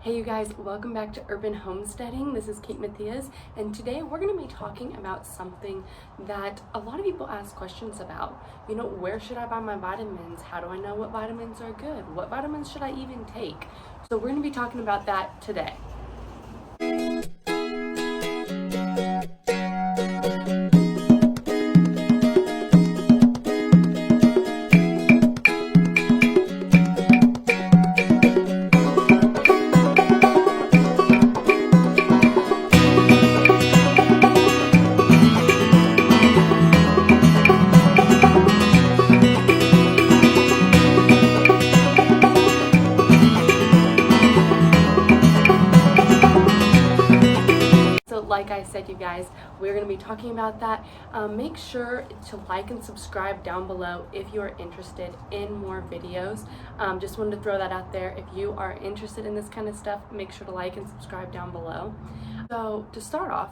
Hey you guys, welcome back to Urban Homesteading. This is Matias, and today we're going to be talking about something that a lot of people ask questions about. You know, where should I buy my vitamins? How do I know what vitamins are good? What vitamins should I even take? So we're going to be talking about that today. Like I said, you guys, we're going to be talking about that. Make sure to like and subscribe down below if you are interested in more videos. Just wanted to throw that out there. If you are interested in this kind of stuff, make sure to like and subscribe down below. So to start off,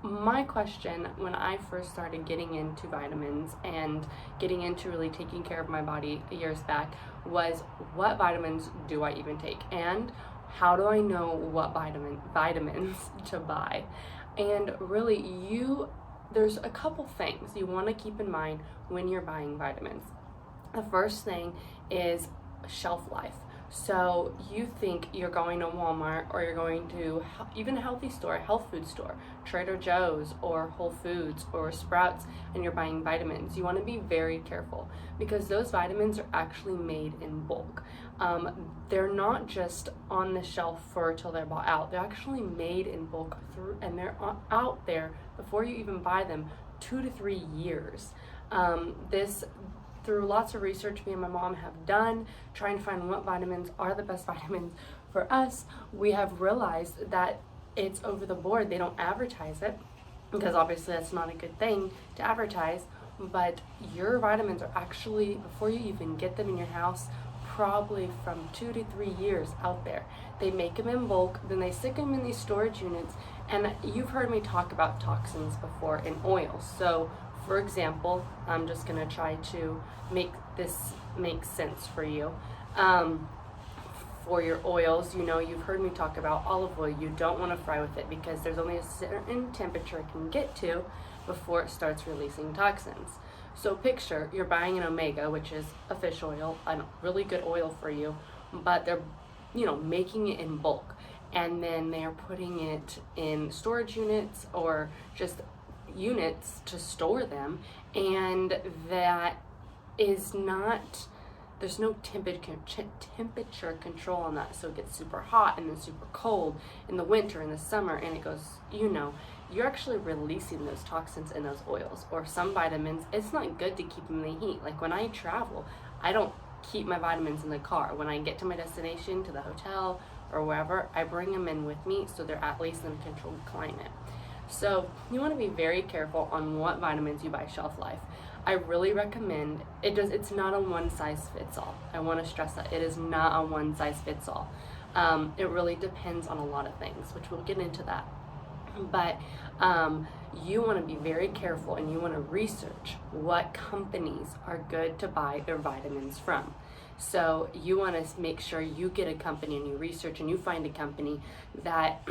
my question when I first started getting into vitamins and getting into really taking care of my body years back was, what vitamins do I even take? And how do I know what vitamins to buy? And really, there's a couple things you want to keep in mind when you're buying vitamins. The first thing is shelf life. So you think you're going to Walmart, or you're going to even a health food store, Trader Joe's or Whole Foods or Sprouts, and you're buying vitamins. You want to be very careful because those vitamins are actually made in bulk. They're not just on the shelf till they're bought out. They're actually made in bulk and they're out there before you even buy them 2 to 3 years. Through lots of research me and my mom have done, trying to find what vitamins are the best vitamins for us, we have realized that it's over the board. They don't advertise it because obviously that's not a good thing to advertise, but your vitamins are actually, before you even get them in your house, probably from 2 to 3 years out there. They make them in bulk, then they stick them in these storage units, and you've heard me talk about toxins before in oils. So for example, I'm just going to try to make this make sense for you. For your oils, you know, you've heard me talk about olive oil. You don't want to fry with it because there's only a certain temperature it can get to before it starts releasing toxins. So picture you're buying an omega, which is a fish oil, a really good oil for you, but they're, making it in bulk, and then they're putting it in storage units or just units to store them, and that is not, there's no temperature control on that, so it gets super hot and then super cold in the winter and the summer, and it goes, you're actually releasing those toxins in those oils. Or some vitamins, it's not good to keep them in the heat. Like when I travel, I don't keep my vitamins in the car. When I get to my destination, to the hotel or wherever, I bring them in with me so they're at least in a controlled climate. So you want to be very careful on what vitamins you buy shelf life. I really recommend, it's not a one size fits all. I want to stress that it is not a one size fits all. It really depends on a lot of things, which we'll get into that. But you want to be very careful, and you want to research what companies are good to buy their vitamins from. So you want to make sure you get a company, and you research and you find a company that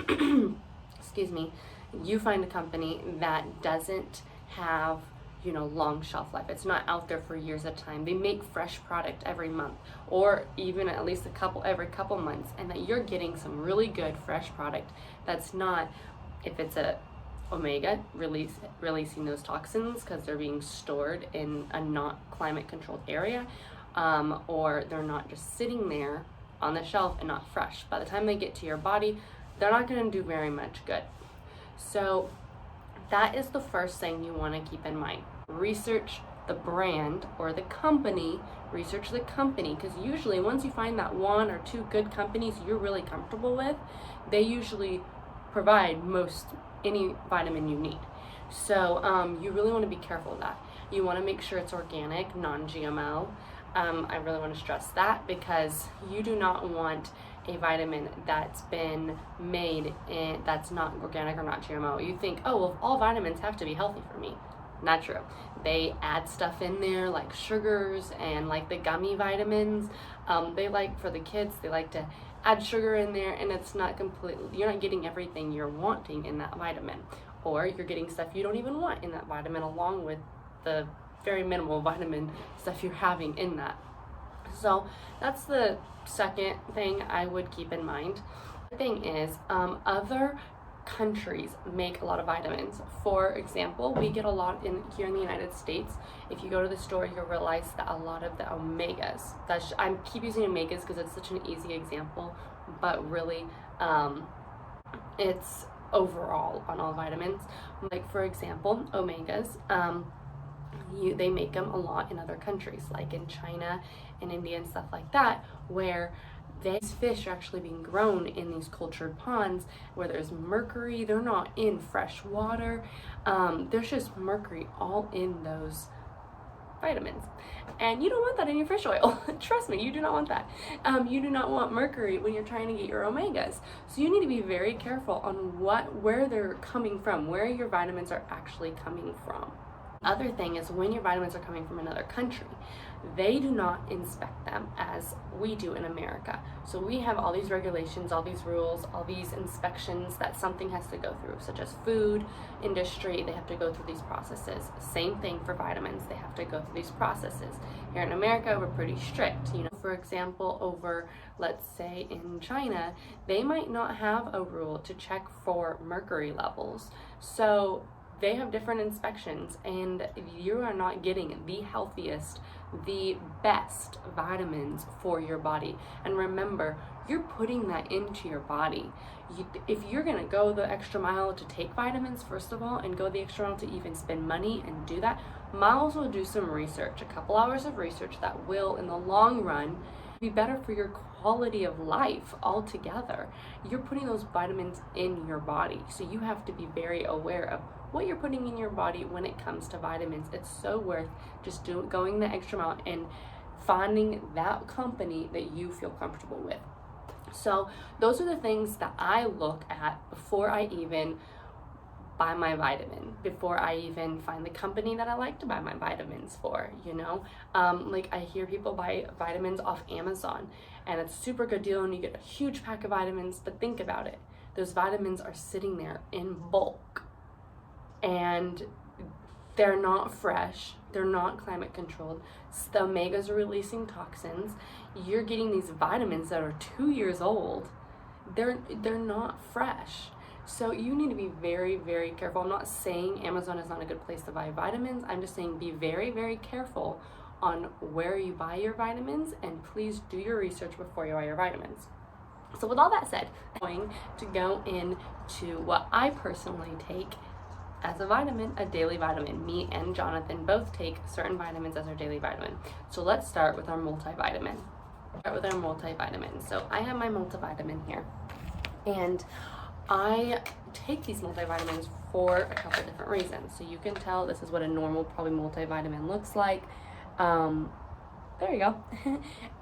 you find a company that doesn't have, long shelf life. It's not out there for years at a time. They make fresh product every month, or even at least every couple months, and that you're getting some really good fresh product that's not, if it's a omega, releasing those toxins because they're being stored in a not climate controlled area, or they're not just sitting there on the shelf and not fresh. By the time they get to your body, they're not going to do very much good. So that is the first thing you want to keep in mind. Research the brand or the company. Research the company, because usually once you find that 1 or 2 good companies you're really comfortable with, they usually provide any vitamin you need. So you really want to be careful of that. You want to make sure it's organic, non-GMO. I really want to stress that, because you do not want a vitamin that's been made that's not organic or not GMO. You think, oh, well, all vitamins have to be healthy for me. Not true. They add stuff in there like sugars and like the gummy vitamins. They like, for the kids, they like to add sugar in there, and it's not completely, you're not getting everything you're wanting in that vitamin, or you're getting stuff you don't even want in that vitamin, along with the very minimal vitamin stuff you're having in that. So that's the second thing I would keep in mind. The thing is, other countries make a lot of vitamins. For example, we get a lot in here in the United States. If you go to the store, you'll realize that a lot of the omegas, I keep using omegas because it's such an easy example, but really it's overall on all vitamins. Like for example, omegas, they make them a lot in other countries, like in China and India and stuff like that, where these fish are actually being grown in these cultured ponds where there's mercury. They're not in fresh water. There's just mercury all in those vitamins, and you don't want that in your fish oil. Trust me, you do not want that. You do not want mercury when you're trying to get your omegas. So you need to be very careful on where they're coming from, where your vitamins are actually coming from. Other thing is, when your vitamins are coming from another country, they do not inspect them as we do in America. So we have all these regulations, all these rules, all these inspections that something has to go through, such as food industry. They have to go through these processes. Same thing for vitamins, they have to go through these processes. Here in America, we're pretty strict. For example, over, let's say in China, they might not have a rule to check for mercury levels. So they have different inspections, and you are not getting the healthiest, the best vitamins for your body. And remember, you're putting that into your body. If you're gonna go the extra mile to take vitamins, first of all, and go the extra mile to even spend money and do that, might as well do some research, a couple hours of research that will, in the long run, be better for your quality of life altogether. You're putting those vitamins in your body, so you have to be very aware of what you're putting in your body when it comes to vitamins. It's so worth just going the extra mile and finding that company that you feel comfortable with. So those are the things that I look at before I even buy my vitamin, before I even find the company that I like to buy my vitamins for, like I hear people buy vitamins off Amazon, and it's a super good deal and you get a huge pack of vitamins. But think about it, those vitamins are sitting there in bulk, and they're not fresh, they're not climate controlled. The omegas are releasing toxins. You're getting these vitamins that are 2 years old. They're not fresh. So you need to be very, very careful. I'm not saying Amazon is not a good place to buy vitamins. I'm just saying be very, very careful on where you buy your vitamins, and please do your research before you buy your vitamins. So with all that said, I'm going to go into what I personally take as a vitamin, a daily vitamin. Me and Jonathan both take certain vitamins as our daily vitamin. So let's start with our multivitamin. So I have my multivitamin here, and I take these multivitamins for a couple different reasons. So you can tell this is what a normal probably multivitamin looks like. There you go.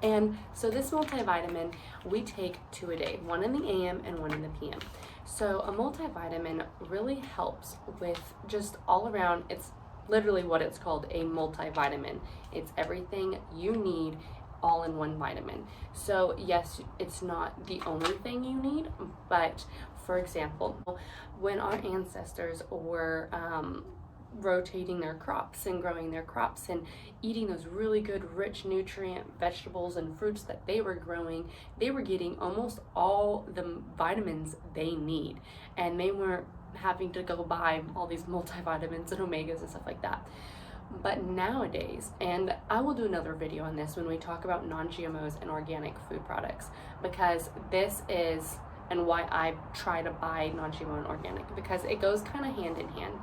And so this multivitamin, we take 2 a day, 1 in the AM and 1 in the PM. So a multivitamin really helps with just all around, it's literally what it's called, a multivitamin. It's everything you need all in one vitamin. So yes, it's not the only thing you need, but for example, when our ancestors were rotating their crops and growing their crops and eating those really good rich nutrient vegetables and fruits that they were growing, they were getting almost all the vitamins they need, and they weren't having to go buy all these multivitamins and omegas and stuff like that. But nowadays, and I will do another video on this when we talk about non-GMOs and organic food products, because this is and why I try to buy non-GMO and organic, because it goes kind of hand in hand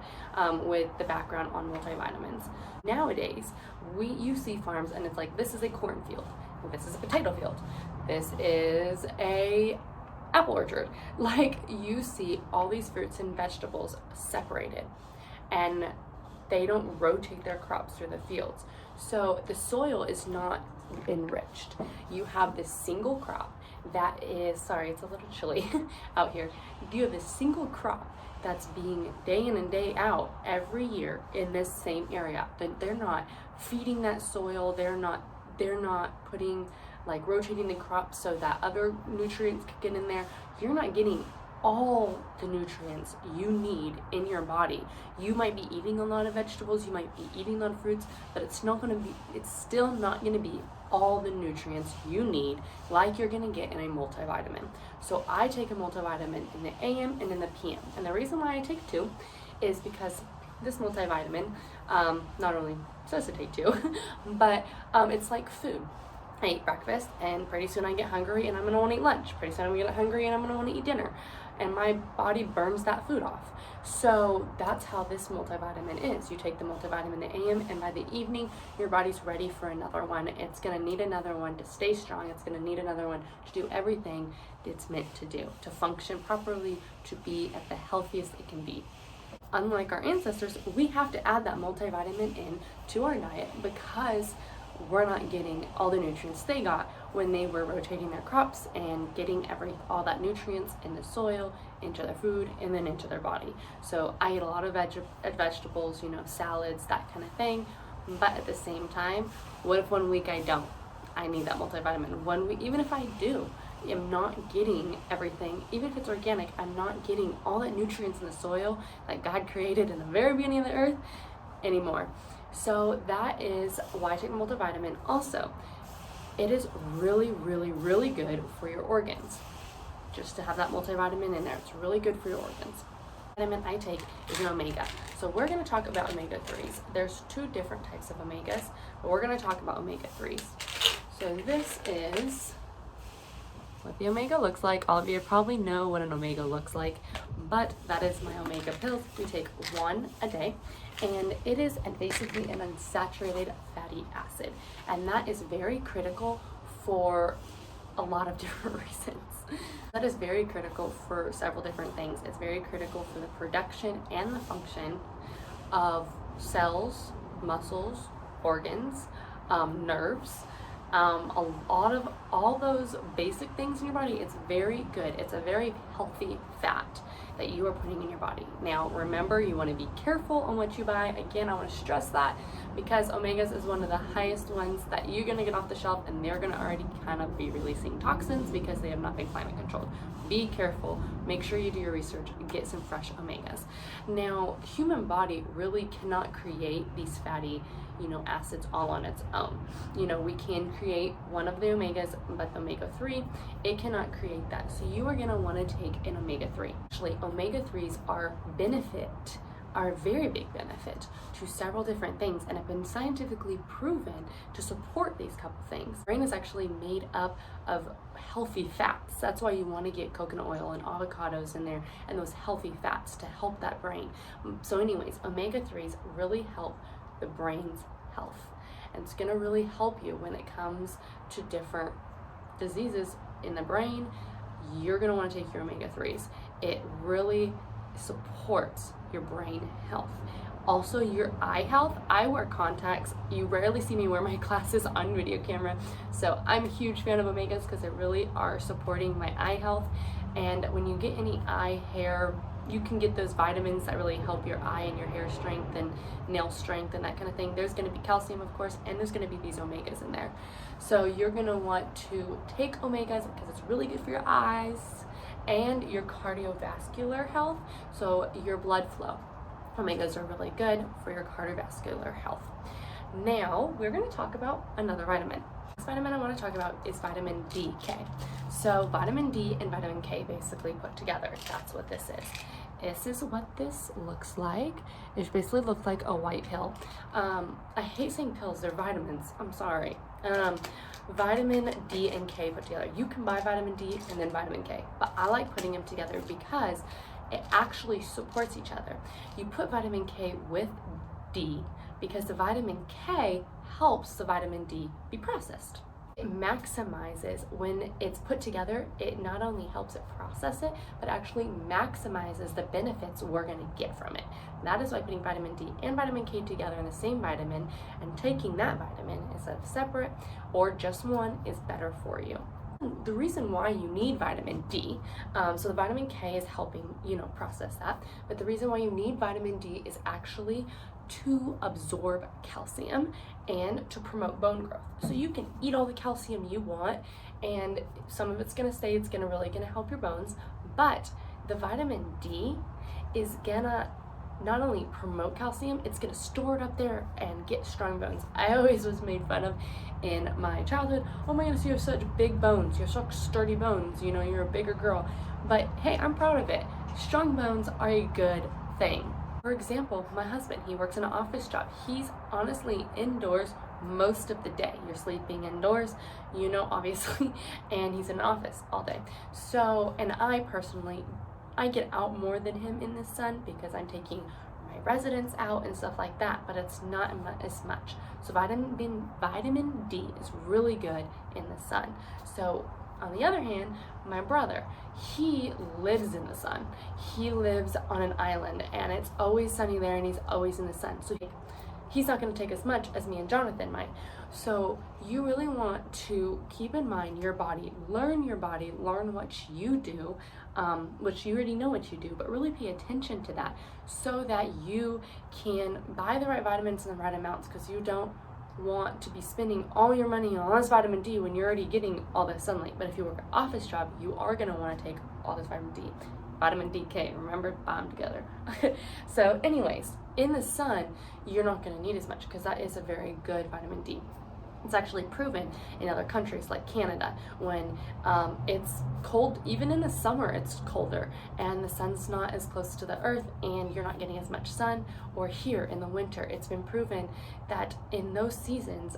with the background on multivitamins. Nowadays, you see farms and it's like, this is a cornfield, this is a potato field, this is a apple orchard. Like, you see all these fruits and vegetables separated, and they don't rotate their crops through the fields. So the soil is not enriched. You have this single crop that is, sorry, it's a little chilly out here. You have this single crop that's being day in and day out every year in this same area. They're not feeding that soil. They're not putting like rotating the crops so that other nutrients could get in there, you're not getting all the nutrients you need in your body. You might be eating a lot of vegetables, you might be eating a lot of fruits, but it's still not going to be all the nutrients you need like you're going to get in a multivitamin. So I take a multivitamin in the AM and in the PM. And the reason why I take two is because this multivitamin not only says to take two, but it's like food. I eat breakfast and pretty soon I get hungry and I'm gonna want to eat lunch. Pretty soon I'm gonna get hungry and I'm gonna want to eat dinner. And my body burns that food off. So that's how this multivitamin is. You take the multivitamin in the AM and by the evening, your body's ready for another one. It's gonna need another one to stay strong. It's gonna need another one to do everything it's meant to do, to function properly, to be at the healthiest it can be. Unlike our ancestors, we have to add that multivitamin in to our diet because we're not getting all the nutrients they got when they were rotating their crops and getting all that nutrients in the soil, into their food, and then into their body. So I eat a lot of vegetables, salads, that kind of thing. But at the same time, what if 1 week I don't? I need that multivitamin. 1 week, even if I do, I'm not getting everything. Even if it's organic, I'm not getting all that nutrients in the soil that God created in the very beginning of the earth anymore. So that is why I take multivitamin. Also, it is really, really, really good for your organs. Just to have that multivitamin in there, it's really good for your organs. The vitamin I take is an omega. So we're going to talk about omega-3s. There's 2 different types of omegas, but we're going to talk about omega-3s. So this is what the omega looks like. All of you probably know what an omega looks like, but that is my omega pills. We take 1 a day, and it is basically an unsaturated fatty acid, and that is very critical for a lot of different reasons. That is very critical for several different things. It's very critical for the production and the function of cells, muscles, organs, nerves, a lot of all those basic things in your body. It's very good. It's a very healthy fat that you are putting in your body. Now, remember, you want to be careful on what you buy. Again, I want to stress that because omegas is one of the highest ones that you're going to get off the shelf, and they're going to already kind of be releasing toxins because they have not been climate controlled. Be careful. Make sure you do your research and get some fresh omegas. Now, human body really cannot create these fatty acids all on its own. We can create one of the omegas, but the omega-3, it cannot create that. So you are going to want to take an omega-3. Actually, omega-3s are a very big benefit to several different things and have been scientifically proven to support these couple things. Brain is actually made up of healthy fats. That's why you want to get coconut oil and avocados in there and those healthy fats to help that brain. So anyways, omega-3s really help the brain's health, and it's going to really help you when it comes to different diseases in the brain. You're going to want to take your omega-3s. It really supports your brain health. Also, your eye health. I wear contacts. You rarely see me wear my glasses on video camera, so I'm a huge fan of omegas because they really are supporting my eye health. And when you get any eye hair, you can get those vitamins that really help your eye and your hair strength and nail strength and that kind of thing. There's going to be calcium, of course, and there's going to be these omegas in there. So you're going to want to take omegas because it's really good for your eyes and your cardiovascular health, so your blood flow. Omegas are really good for your cardiovascular health. Now, we're going to talk about another vitamin. This vitamin I want to talk about is vitamin D-K. So vitamin D and vitamin K basically put together. That's what this is. This is what this looks like. It basically looks like a white pill. I hate saying pills, they're vitamins. I'm sorry. Vitamin D and K put together. You can buy vitamin D and then vitamin K, but I like putting them together because it actually supports each other. You put vitamin K with D because the vitamin K helps the vitamin D be processed. It maximizes when it's put together. It not only helps it process it, but actually maximizes the benefits we're going to get from it. That is why putting vitamin D and vitamin K together in the same vitamin and taking that vitamin instead of separate or just one is better for you. The reason why you need vitamin D, so the vitamin K is helping, process that, but the reason why you need vitamin D is actually to absorb calcium and to promote bone growth. So you can eat all the calcium you want, and some of it's gonna stay, it's really gonna help your bones, but the vitamin D is gonna not only promote calcium, it's gonna store it up there and get strong bones. I always was made fun of in my childhood, oh my goodness, you have such big bones, you have such sturdy bones, you know, you're a bigger girl. But hey, I'm proud of it. Strong bones are a good thing. For example, my husband, he works in an office job. He's honestly indoors most of the day. You're sleeping indoors, you know, obviously, and he's in an office all day. So, and I personally, I get out more than him in the sun because I'm taking my residents out and stuff like that, but it's not as much. So vitamin D is really good in the sun. So on the other hand, my brother, he lives in the sun. He lives on an island and it's always sunny there and he's always in the sun. So he's not going to take as much as me and Jonathan might. So you really want to keep in mind your body, learn what you do, which you already know what you do, but really pay attention to that so that you can buy the right vitamins in the right amounts, because you don't want to be spending all your money on all this vitamin D when you're already getting all this sunlight. But if you work an office job, you are going to want to take all this vitamin DK, remember, bond together. So anyways, in the sun, you're not going to need as much because that is a very good vitamin D. It's actually proven in other countries like Canada, when it's cold, even in the summer it's colder and the sun's not as close to the earth and you're not getting as much sun, or here in the winter, it's been proven that in those seasons,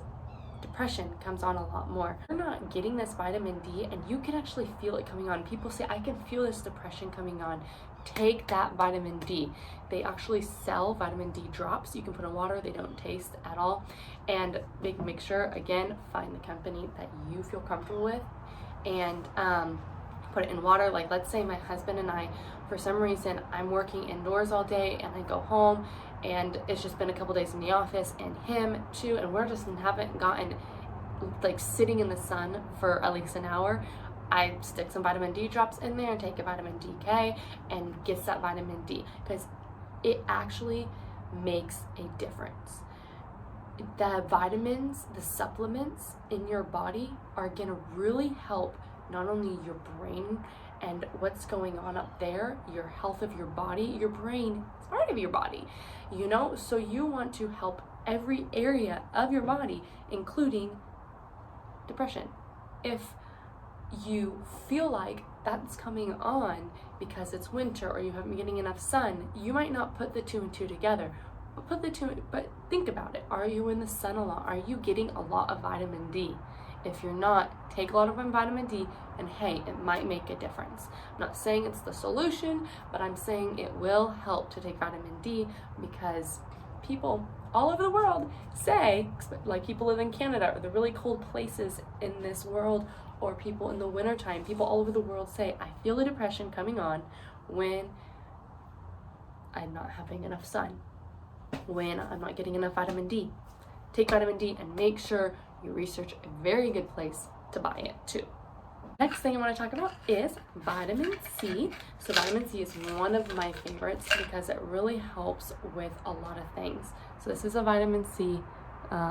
depression comes on a lot more. You're not getting this vitamin D and you can actually feel it coming on. People say, I can feel this depression coming on. Take that vitamin D. They actually sell vitamin D drops you can put in water. They don't taste at all. And make sure, again, find the company that you feel comfortable with and put it in water. Like, let's say my husband and I, for some reason, I'm working indoors all day and I go home and it's just been a couple days in the office, and him too, and we're just haven't gotten like sitting in the sun for at least an hour. I stick some vitamin D drops in there and take a vitamin DK and gets that vitamin D, because it actually makes a difference. The vitamins, the supplements in your body are gonna really help not only your brain and what's going on up there, your health of your body. Your brain is part of your body, you know, so you want to help every area of your body, including depression. If you feel like that's coming on because it's winter or you haven't been getting enough sun, you might not put the two and two together. But think about it. Are you in the sun a lot? Are you getting a lot of vitamin D? If you're not, take a lot of vitamin D, and hey, it might make a difference. I'm not saying it's the solution, but I'm saying it will help to take vitamin D, because people all over the world say, like people live in Canada or the really cold places in this world, or people in the wintertime, people all over the world say, I feel the depression coming on when I'm not having enough sun, when I'm not getting enough vitamin D. Take vitamin D and make sure you research a very good place to buy it too. Next thing I want to talk about is vitamin C. So vitamin C is one of my favorites because it really helps with a lot of things. So this is a vitamin C,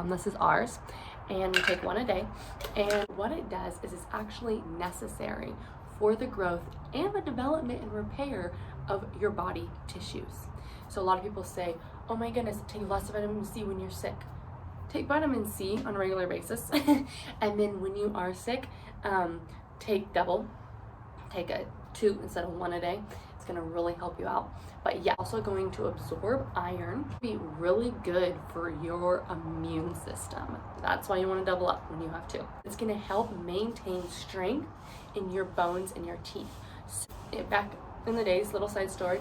this is ours, and we take one a day. And what it does is it's actually necessary for the growth and the development and repair of your body tissues. So a lot of people say, oh my goodness, take lots of vitamin C when you're sick. Take vitamin C on a regular basis, and then when you are sick, take double. Take a 2 instead of 1 a day. It's going to really help you out. But yeah, also going to absorb iron, be really good for your immune system. That's why you want to double up when you have to. It's going to help maintain strength in your bones and your teeth. So, back in the days, little side story,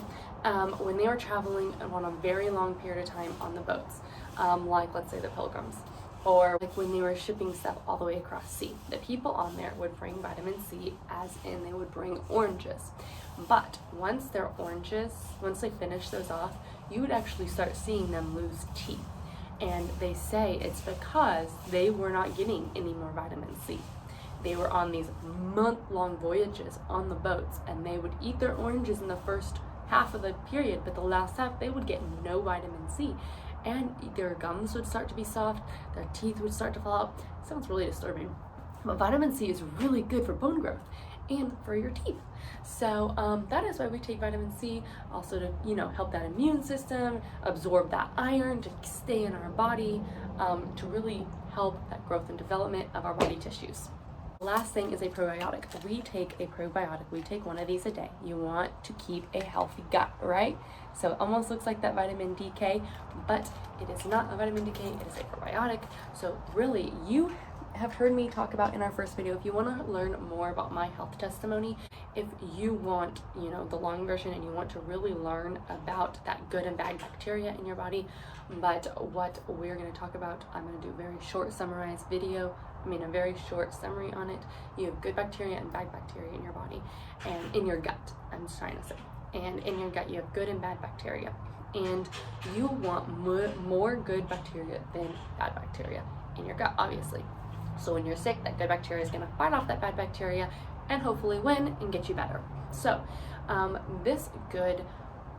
when they were traveling on a very long period of time on the boats, like let's say the Pilgrims, or like when they were shipping stuff all the way across sea, the people on there would bring vitamin C, as in they would bring oranges. But once they finished those off, you would actually start seeing them lose teeth. And they say it's because they were not getting any more vitamin C. They were on these month-long voyages on the boats, and they would eat their oranges in the first half of the period, but the last half they would get no vitamin C. and their gums would start to be soft, their teeth would start to fall out. It sounds really disturbing. But vitamin C is really good for bone growth and for your teeth. So that is why we take vitamin C, also to, you know, help that immune system, absorb that iron to stay in our body, to really help that growth and development of our body tissues. Last thing is a probiotic. We take a probiotic. We take one of these a day. You want to keep a healthy gut, right? So it almost looks like that vitamin DK, but it is not a vitamin DK, it is a probiotic. So really, you have heard me talk about in our first video, if you want to learn more about my health testimony, if you want, you know, the long version and you want to really learn about that good and bad bacteria in your body, but what we're going to talk about, I'm going to do a very short summarized video, a very short summary on it. You have good bacteria and bad bacteria in your body and in your gut, I'm just trying to say. And in your gut, you have good and bad bacteria. And you want more good bacteria than bad bacteria in your gut, obviously. So when you're sick, that good bacteria is going to fight off that bad bacteria and hopefully win and get you better. So this good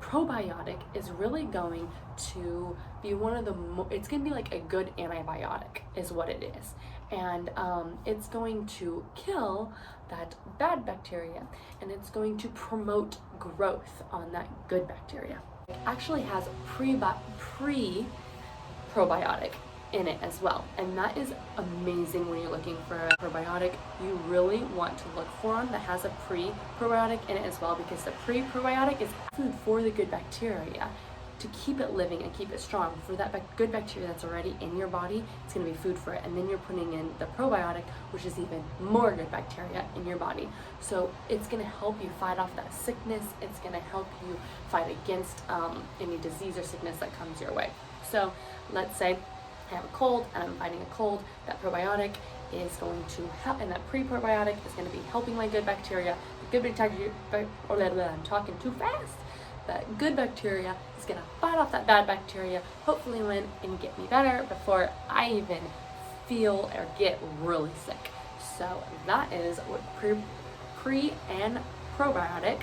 probiotic is really going to be one of the it's going to be like a good antibiotic is what it is. And it's going to kill that bad bacteria, and it's going to promote growth on that good bacteria. It actually has pre-probiotic in it as well, and that is amazing. When you're looking for a probiotic, you really want to look for one that has a pre-probiotic in it as well, because the pre-probiotic is food for the good bacteria to keep it living and keep it strong. For that good bacteria that's already in your body, it's going to be food for it, and then you're putting in the probiotic, which is even more good bacteria in your body. So it's going to help you fight off that sickness. It's going to help you fight against any disease or sickness that comes your way. So let's say I have a cold and I'm fighting a cold, that probiotic is going to help, and that pre-probiotic is going to be helping my good bacteria. The good bacteria, I'm talking too fast. That good bacteria is going to fight off that bad bacteria, hopefully win and get me better before I even feel or get really sick. So that is what pre and probiotic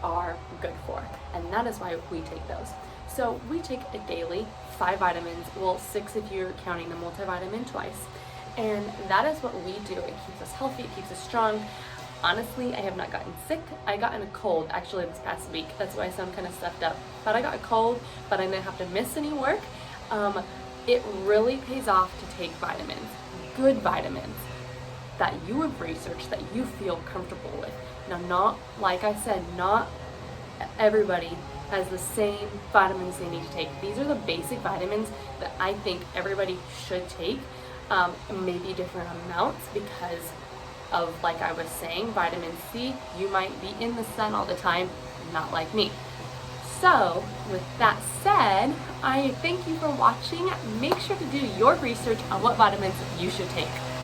are good for, and that is why we take those. So we take a daily 5 vitamins, well 6 if you're counting the multivitamin twice, and that is what we do. It keeps us healthy, it keeps us strong. Honestly, I have not gotten sick. I got in a cold actually this past week. That's why I sound kind of stuffed up. But I got a cold, but I didn't have to miss any work. It really pays off to take vitamins, good vitamins that you have researched, that you feel comfortable with. Now, not, like I said, not everybody has the same vitamins they need to take. These are the basic vitamins that I think everybody should take, maybe different amounts because of, like I was saying, vitamin C, you might be in the sun all the time, not like me. So with that said, I thank you for watching. Make sure to do your research on what vitamins you should take.